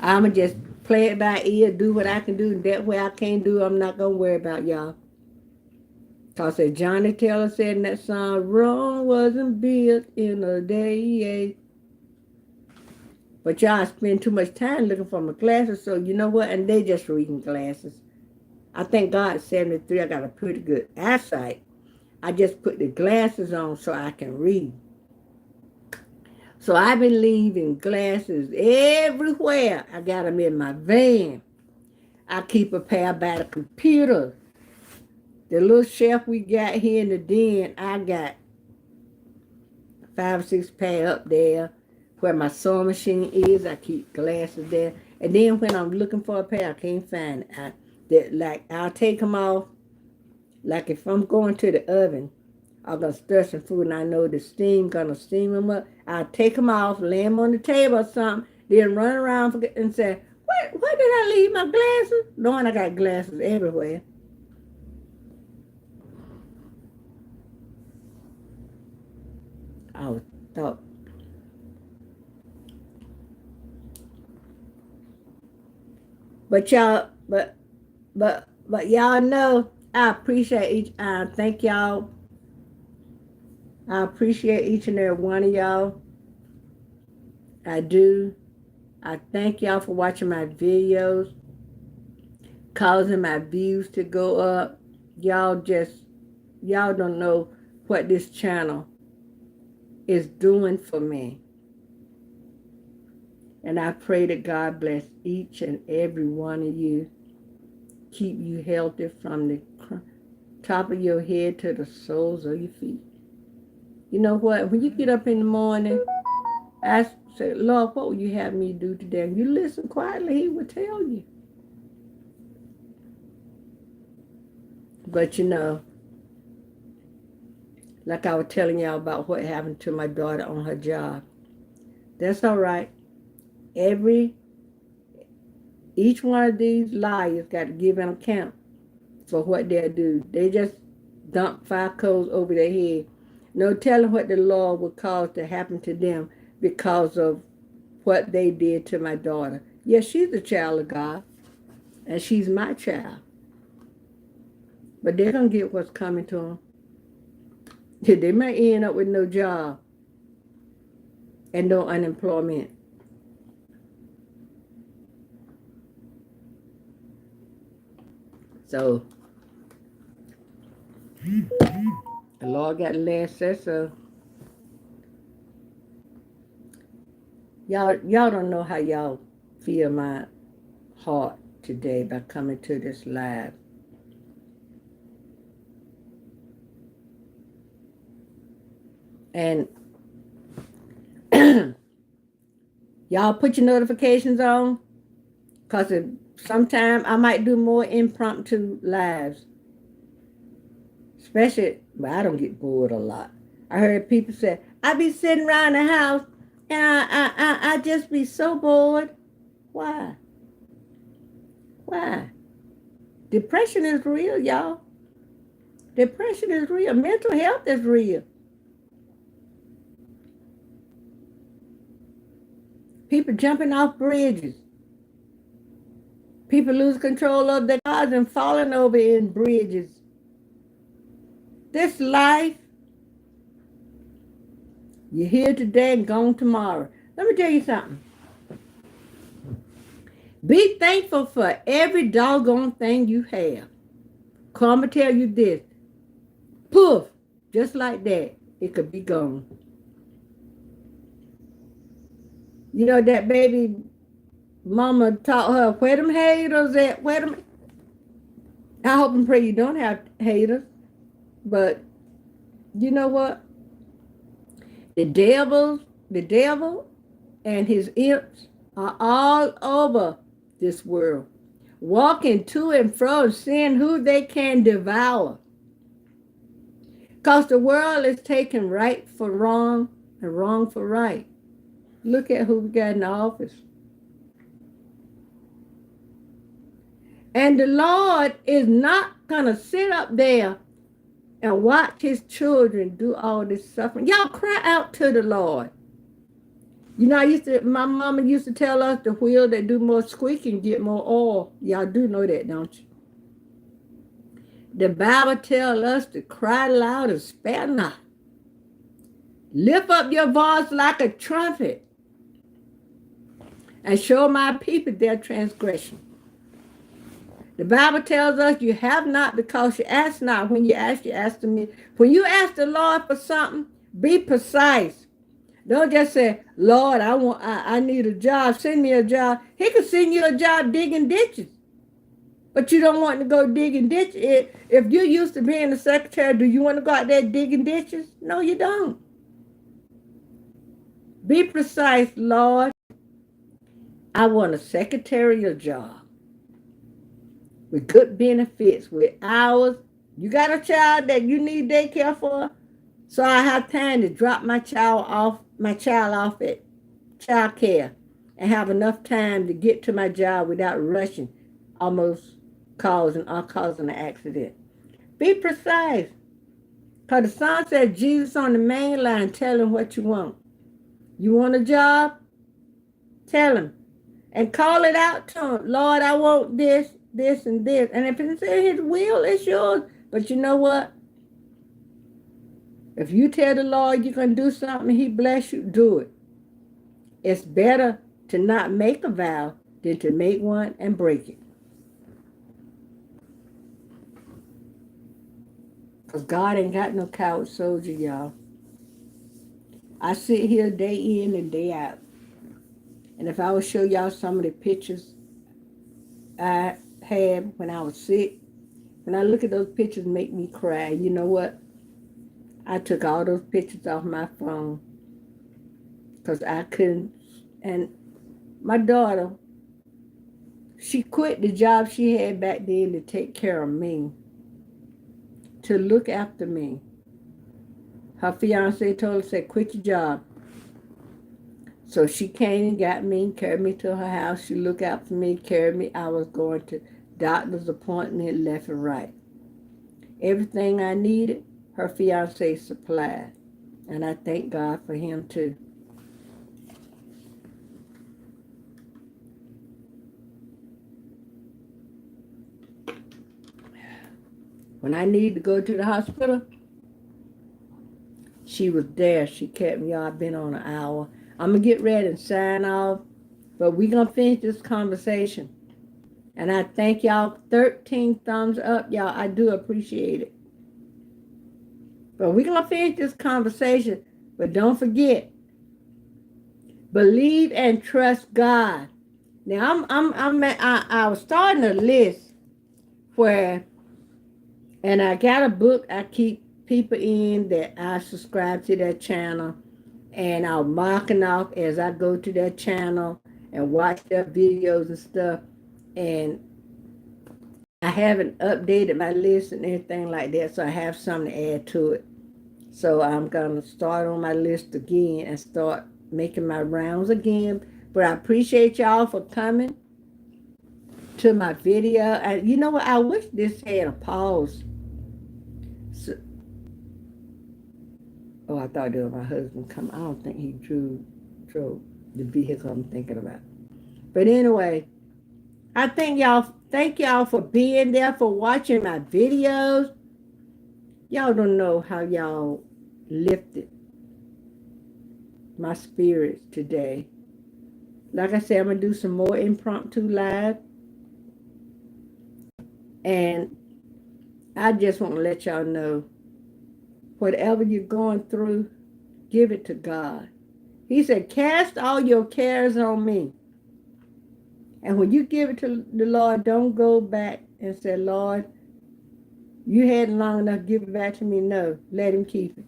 I'ma just play it by ear, do what I can do. That way I can't do, I'm not going to worry about y'all. Because as Johnny Taylor said in that song, Rome wasn't built in a day. But y'all spend too much time looking for my glasses, so you know what? And they just reading glasses. I thank God at 73 I got a pretty good eyesight. I just put the glasses on so I can read. So I've been leaving glasses everywhere. I got them in my van. I keep a pair by the computer. The little shelf we got here in the den, I got 5 or 6 pair up there. Where my sewing machine is, I keep glasses there. And then when I'm looking for a pair, I can't find it. I'll take them off. Like if I'm going to the oven, I'm going to stir some food and I know the steam going to steam them up. I'll take them off, lay them on the table or something, then run around and say, where did I leave my glasses? Knowing I got glasses everywhere. I thought. But y'all, but y'all know I appreciate thank y'all. I appreciate each and every one of y'all. I do. I thank y'all for watching my videos, causing my views to go up. Y'all don't know what this channel is doing for me. And I pray that God bless each and every one of you. Keep you healthy from the top of your head to the soles of your feet. You know what? When you get up in the morning, ask, say, Lord, what will you have me do today? And you listen quietly, he will tell you. But you know, like I was telling y'all about what happened to my daughter on her job. That's all right. Each one of these liars got to give an account for what they'll do. They just dump fire coals over their head. No telling what the Lord will cause to happen to them because of what they did to my daughter. Yes, she's a child of God, and she's my child. But they're going to get what's coming to them. They might end up with no job and no unemployment. So, the Lord got the last say so. Y'all don't know how y'all feel my heart today by coming to this live. And y'all put your notifications on, because sometimes I might do more impromptu lives. Especially, but I don't get bored a lot. I heard people say, I be sitting around the house and I just be so bored. Why? Why? Depression is real, y'all. Depression is real. Mental health is real. People jumping off bridges. People lose control of their cars and falling over in bridges. This life, you're here today and gone tomorrow. Let me tell you something. Be thankful for every doggone thing you have. Karma tell you this. Poof, just like that, it could be gone. You know, that baby mama taught her, where them haters at? Where them? I hope and pray you don't have haters. But you know what? The devil and his imps are all over this world, walking to and fro, seeing who they can devour. Because the world is taking right for wrong and wrong for right. Look at who we got in the office. And the Lord is not going to sit up there and watch his children do all this suffering. Y'all cry out to the Lord. You know, my mama used to tell us the wheel that do more squeaking get more oil. Y'all do know that, don't you? The Bible tells us to cry loud and spare not. Lift up your voice like a trumpet and show my people their transgression. The Bible tells us you have not because you ask not. When you ask to me. When you ask the Lord for something, be precise. Don't just say, Lord, I need a job. Send me a job. He could send you a job digging ditches. But you don't want to go digging ditches. If you're used to being a secretary, do you want to go out there digging ditches? No, you don't. Be precise, Lord. I want a secretarial job with good benefits, with hours. You got a child that you need daycare for, so I have time to drop my child off at child care and have enough time to get to my job without rushing, almost causing an accident. Be precise. Because the song said Jesus on the main line, tell him what you want. You want a job? Tell him. And call it out to him. Lord, I want this, this, and this. And if it's in his will, it's yours. But you know what? If you tell the Lord you're going to do something, he bless you, do it. It's better to not make a vow than to make one and break it. Because God ain't got no coward soldier, y'all. I sit here day in and day out. And if I would show y'all some of the pictures I had when I was sick, when I look at those pictures, make me cry. You know what? I took all those pictures off my phone because I couldn't. And my daughter, she quit the job she had back then to take care of me, to look after me. Her fiance told her, said, quit your job. So she came and got me, carried me to her house. She looked out for me, carried me. I was going to doctor's appointment left and right. Everything I needed, her fiance supplied. And I thank God for him too. When I needed to go to the hospital, she was there. She kept me on. I've been on an hour. I'm going to get ready and sign off. But we're going to finish this conversation. And I thank y'all. 13 thumbs up, y'all. I do appreciate it. But we're going to finish this conversation. But don't forget, believe and trust God. Now, I was starting a list where, and I got a book I keep people in that I subscribe to their channel, and I'm marking off as I go to their channel and watch their videos and stuff. And I haven't updated my list and anything like that, so I have something to add to it. So I'm going to start on my list again and start making my rounds again. But I appreciate y'all for coming to my video. And you know what? I wish this had a pause. So, oh, I thought it was my husband come. I don't think he drove the vehicle I'm thinking about. But anyway, I thank y'all for being there, for watching my videos. Y'all don't know how y'all lifted my spirits today. Like I said, I'm going to do some more impromptu live. And I just want to let y'all know, whatever you're going through, give it to God. He said, cast all your cares on me. And when you give it to the Lord, don't go back and say, Lord, you had it long enough, give it back to me. No, let him keep it.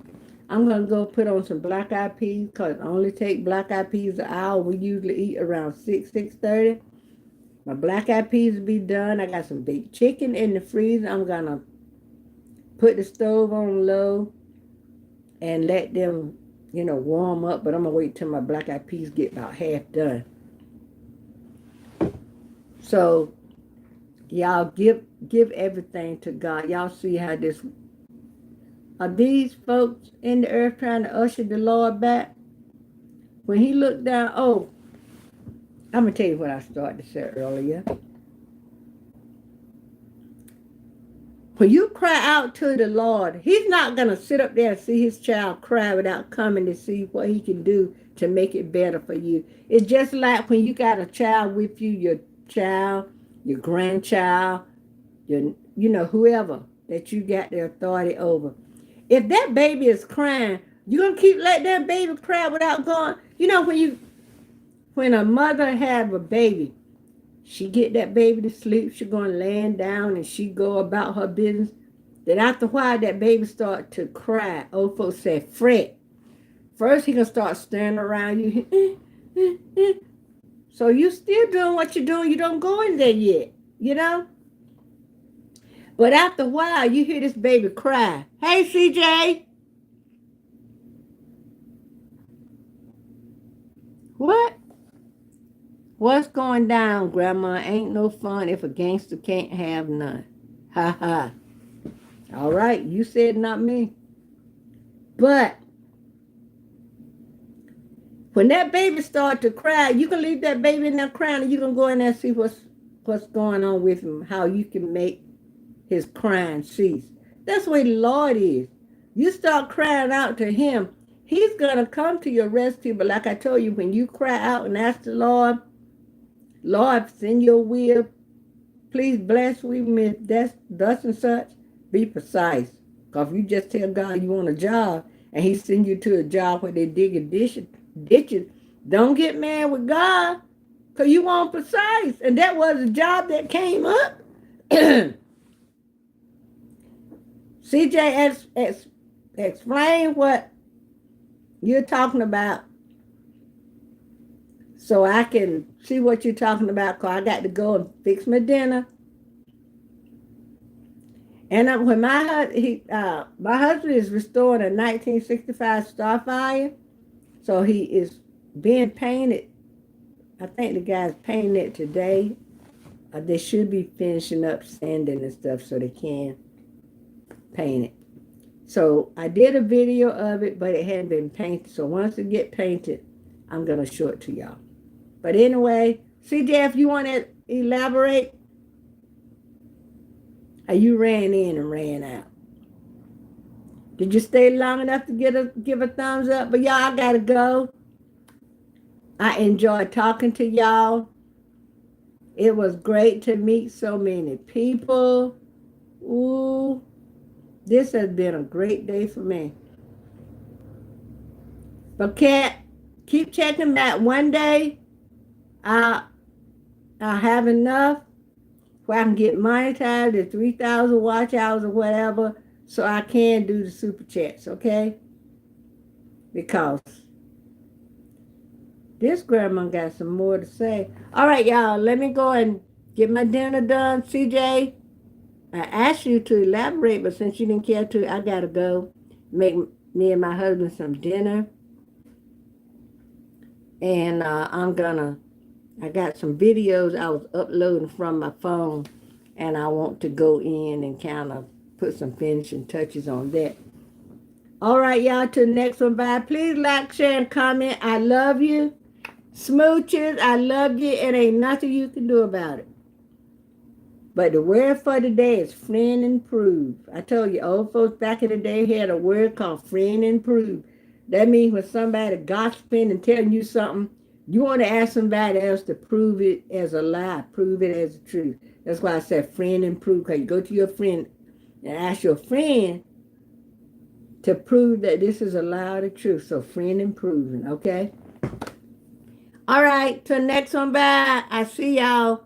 I'm going to go put on some black eyed peas, because it only take black eyed peas an hour. We usually eat around 6:30. My black eyed peas will be done. I got some baked chicken in the freezer. I'm going to put the stove on low and let them, warm up. But I'm going to wait till my black eyed peas get about half done. So, y'all give everything to God. Y'all see how this... Are these folks in the earth trying to usher the Lord back? When he looked down, I'm going to tell you what I started to say earlier. When you cry out to the Lord, he's not going to sit up there and see his child cry without coming to see what he can do to make it better for you. It's just like when you got a child with you, your child, your grandchild, whoever that you got the authority over. If that baby is crying, you're going to keep letting that baby cry without going. When a mother have a baby, she get that baby to sleep, she going laying down and she go about her business. Then after a while, that baby start to cry. Old folks say fret. First, he going to start staring around you. So you still doing what you're doing. You don't go in there yet, But after a while, you hear this baby cry. Hey, CJ. What? What's going down, Grandma? Ain't no fun if a gangster can't have none. Ha ha. All right, you said not me. But when that baby start to cry, you can leave that baby in there crying, and you can go in there and see what's going on with him, how you can make his crying cease. That's the way the Lord is. You start crying out to him, He's going to come to your rescue. But like I told you, when you cry out and ask the Lord, Lord, send your will. Please bless me thus and such. Be precise. Because if you just tell God you want a job and he send you to a job where they dig a ditches, don't get mad with God because you want precise. And that was a job that came up. CJ, explain what you're talking about so I can see what you're talking about because I got to go and fix my dinner. And when my husband is restoring a 1965 Starfire, so he is being painted. I think the guy's painting it today. They should be finishing up sanding and stuff so they can paint it. So I did a video of it, but it hadn't been painted. So once it get painted, I'm gonna show it to y'all. But anyway, CJ, if you want to elaborate, you ran in and ran out. Did you stay long enough to give a thumbs up? But y'all, I gotta go. I enjoyed talking to y'all. It was great to meet so many people. Ooh, this has been a great day for me. But Kat, keep checking back. One day, I'll have enough where I can get monetized at 3,000 watch hours or whatever, so I can do the super chats, okay? Because this grandma got some more to say. All right, y'all, let me go and get my dinner done. CJ, I asked you to elaborate, but since you didn't care to, I gotta go make me and my husband some dinner. And I got some videos I was uploading from my phone, and I want to go in and kind of put some finishing touches on that. All right, y'all, to the next one. Bye. Please like, share, and comment. I love you. Smooches, I love you, and ain't nothing you can do about it. But the word for today is friend improve. I told you, old folks back in the day had a word called friend improve. That means when somebody gossiping and telling you something, you want to ask somebody else to prove it as a lie, prove it as the truth. That's why I said friend improve, because you go to your friend and ask your friend to prove that this is a lie or the truth. So friend improving, okay? All right, till next one, bye. I see y'all.